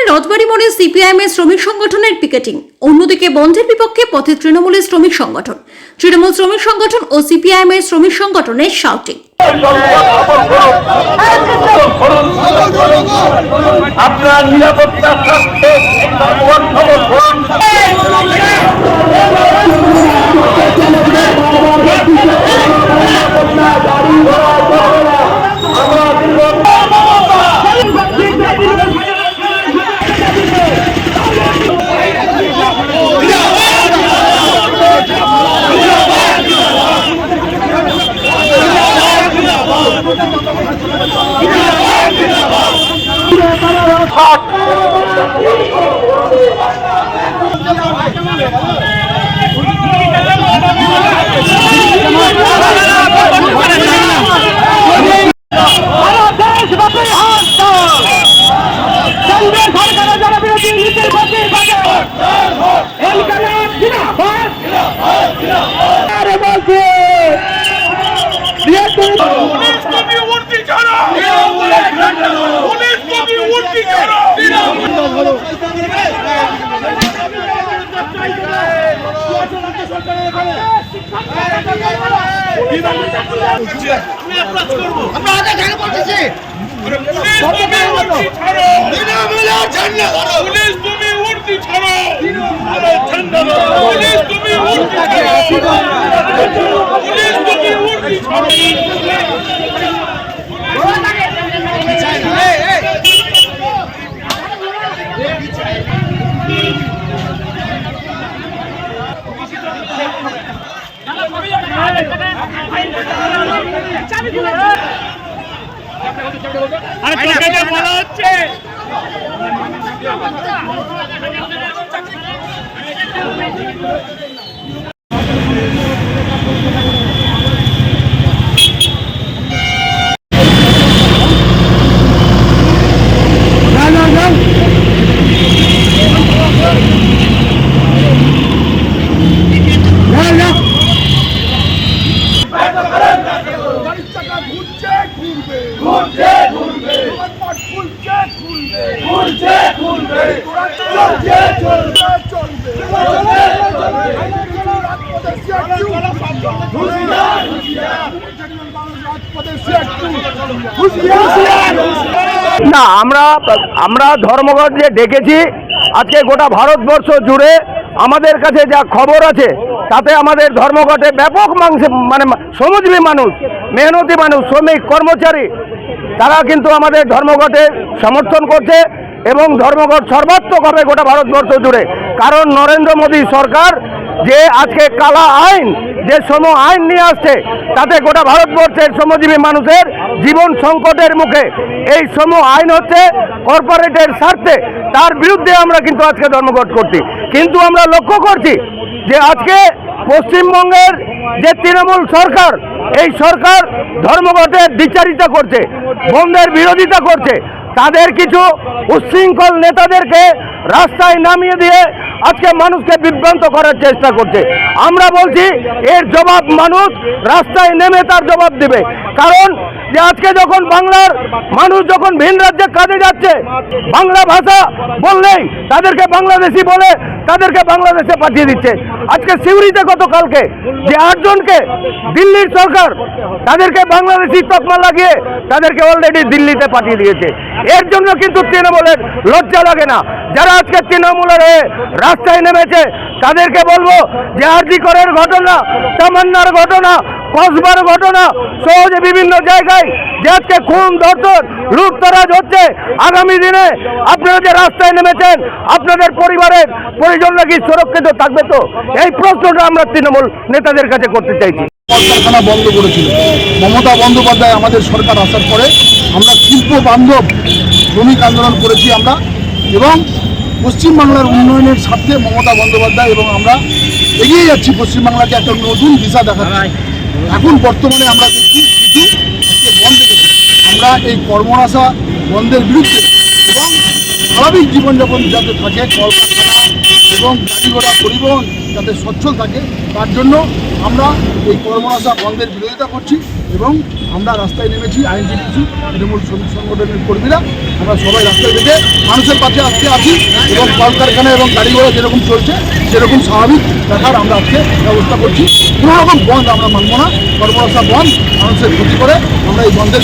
রথবাড়ি মোড়ে সিপিআইএমের শ্রমিক সংগঠনের পিকেটিং, অন্যদিকে বন্ধের বিপক্ষে পথে তৃণমূলের শ্রমিক সংগঠন, তৃণমূল শ্রমিক সংগঠন ও সিপিআইএমের শ্রমিক সংগঠনের শাউটিং। আপনার নিরাপত্তার স্বার্থে না, আমরা ধর্মঘট যে ডেকেছি আজকে গোটা ভারতবর্ষ জুড়ে আমাদের কাছে যা খবর আছে তাতে আমাদের ধর্মঘটে ব্যাপক মানে শ্রমজীবী মানুষ, মেহনতি মানুষ, শ্রমিক, কর্মচারী তারা কিন্তু আমাদের ধর্মঘটে সমর্থন করছে এবং ধর্মঘট সর্বাত্মক হবে গোটা ভারতবর্ষ জুড়ে। কারণ নরেন্দ্র মোদী সরকার যে আজকে কালা আইন, যে শ্রম আইন নিয়ে আসছে তাতে গোটা ভারতবর্ষের শ্রমজীবী মানুষের জীবন সংকটের মুখে। এই শ্রম আইন হচ্ছে কর্পোরেটের স্বার্থে, তার বিরুদ্ধে আমরা কিন্তু আজকে ধর্মঘট করছি। কিন্তু আমরা লক্ষ্য করছি যে আজকে পশ্চিমবঙ্গের যে তৃণমূল সরকার, এই সরকার ধর্মঘটের দ্বিচারিতা করছে, বন্ধের বিরোধিতা করছে। তাদের কিছু উচ্ছৃঙ্খল নেতাদেরকে রাস্তায় নামিয়ে দিয়ে আজকে মানুষকে বিভ্রান্ত করার চেষ্টা করছে। আমরা বলছি এর জবাব মানুষ রাস্তায় নেমে তার জবাব দেবে। কারণ যে আজকে যখন বাংলার মানুষ যখন ভিন রাজ্যে কাজে যাচ্ছে, বাংলা ভাষা বললেই তাদেরকে বাংলাদেশি বলে তাদেরকে বাংলাদেশে পাঠিয়ে দিচ্ছে। আজকে সিউড়িতে গতকালকে যে 8 জনকে দিল্লির সরকার তাদেরকে বাংলাদেশি তকমা লাগিয়ে তাদেরকে অলরেডি দিল্লিতে পাঠিয়ে দিয়েছে। এর জন্য কিন্তু তৃণমূলের লজ্জা লাগে না। যারা আজকে তৃণমূলের রাস্তায় নেমেছে তাদেরকে বলবো যে আরজি করের ঘটনা, তামান্নার ঘটনা, কসবার ঘটনা সহজে বিভিন্ন জায়গায় যে আজকে খুন, ধর্ষণ, লুটতরাজ হচ্ছে, আগামী দিনে আপনারা যে রাস্তায় নেমেছেন আপনাদের পরিবারের পরিজনরা কি সুরক্ষিত থাকবে? তো এই প্রশ্নটা আমরা তৃণমূল নেতাদের কাছে করতে চাইছি। কলকারখানা বন্ধ করেছিল মমতা বন্দ্যোপাধ্যায় আমাদের সরকার আসার পরে আমরা শিল্প বান্ধব শ্রমিক আন্দোলন করেছি আমরা, এবং পশ্চিমবাংলার উন্নয়নের স্বার্থে মমতা বন্দ্যোপাধ্যায় এবং আমরা এগিয়ে যাচ্ছি পশ্চিমবাংলাকে একটা নতুন দিশা দেখাচ্ছি। এখন বর্তমানে আমরা দেখছি কিছু বন্ধ করেছি। আমরা এই কর্মনাশা বন্ধের বিরুদ্ধে এবং স্বাভাবিক জীবনযাপন যাতে থাকে, কলকারখানা এবং গাড়ি ঘোড়া পরিবহন যাতে সচ্ছল থাকে, তার জন্য আমরা এই কর্মনাশা বন্ধের বিরোধিতা করছি এবং আমরা রাস্তায় নেমেছি। আইনজীবী তৃণমূল শ্রমিক সংগঠনের কর্মীরা আমরা সবাই রাস্তায় থেকে মানুষের পাশে আজকে আছি এবং কলকারখানা এবং গাড়ি ঘোড়া যেরকম চলছে সেরকম স্বাভাবিক রাখার আমরা আজকে ব্যবস্থা করছি। কোনো রকম বন্ধ আমরা মানব না, কর্মনাশা বন্ধ মানুষের ক্ষতি করে আমরা এই বন্ধের